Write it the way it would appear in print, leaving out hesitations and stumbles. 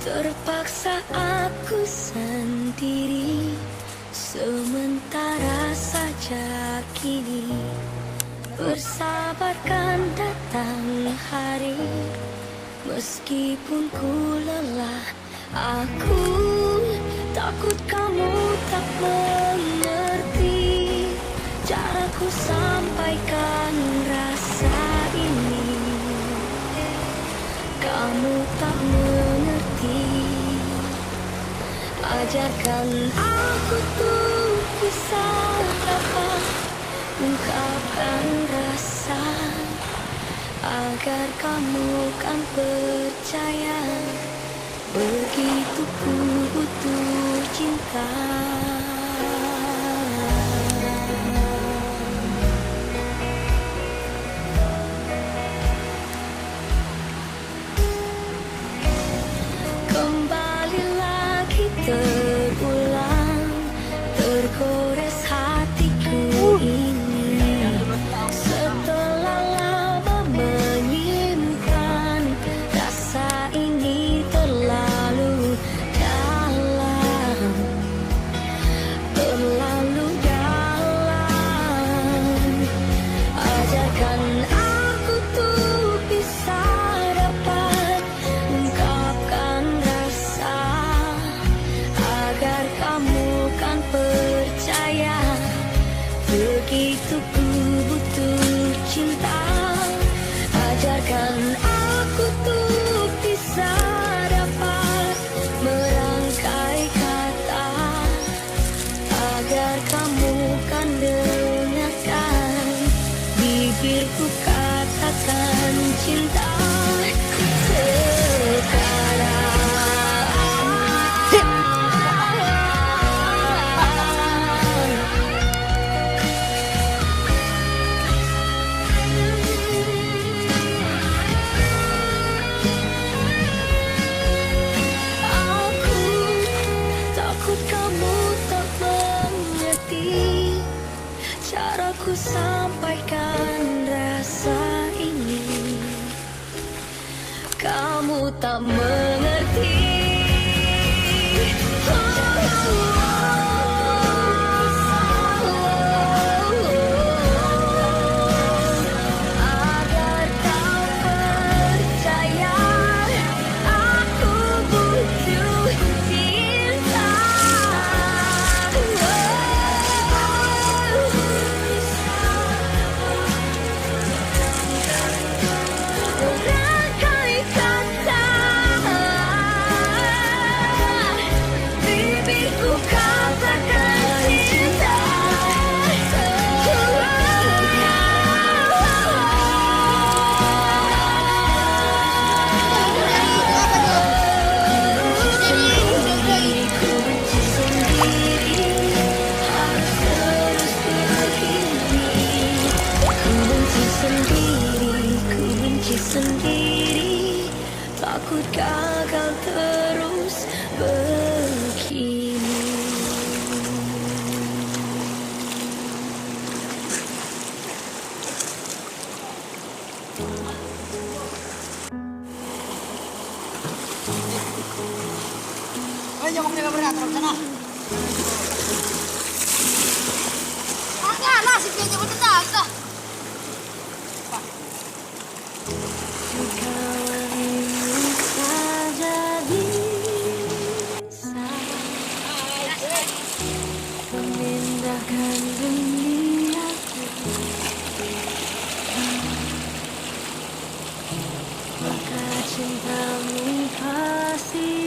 Terpaksa aku sendiri, sementara saja kini. Bersabarkan datang hari, meskipun ku lelah. Aku takut kamu tak mengerti caraku sampaikan rasa ini. Kamu tak mengerti. Ajarkan aku tuh bisa dapat ungkapkan rasa, agar kamu kan percaya begitu ku butuh cinta. Terulang, tergores hatiku ini. Setelah lama menyimpan rasa ini terlalu dalam, terlalu dalam. Ajarkan aku tuh bisa dapat ungkapkan rasa, agar kamu kan percaya begitu ku butuh cinta. Ajarkan aku tuh bisa dapat merangkai kata, agar kamu kan dengarkan bibirku katakan cinta sekarang. Caraku sampaikan rasa ini, kamu tak mengerti. Agar kau percaya aku butuh cinta. Merangkai kata, bibirku katakan cinta. Ku benci sendiri, harus terus begini. Ku benci sendiri, takut gagal terus begini. Jangan menjaga berat terus sana. Enggak, nasibnya jangan tetap. Memindahkan duniaku, maka cintamu pasti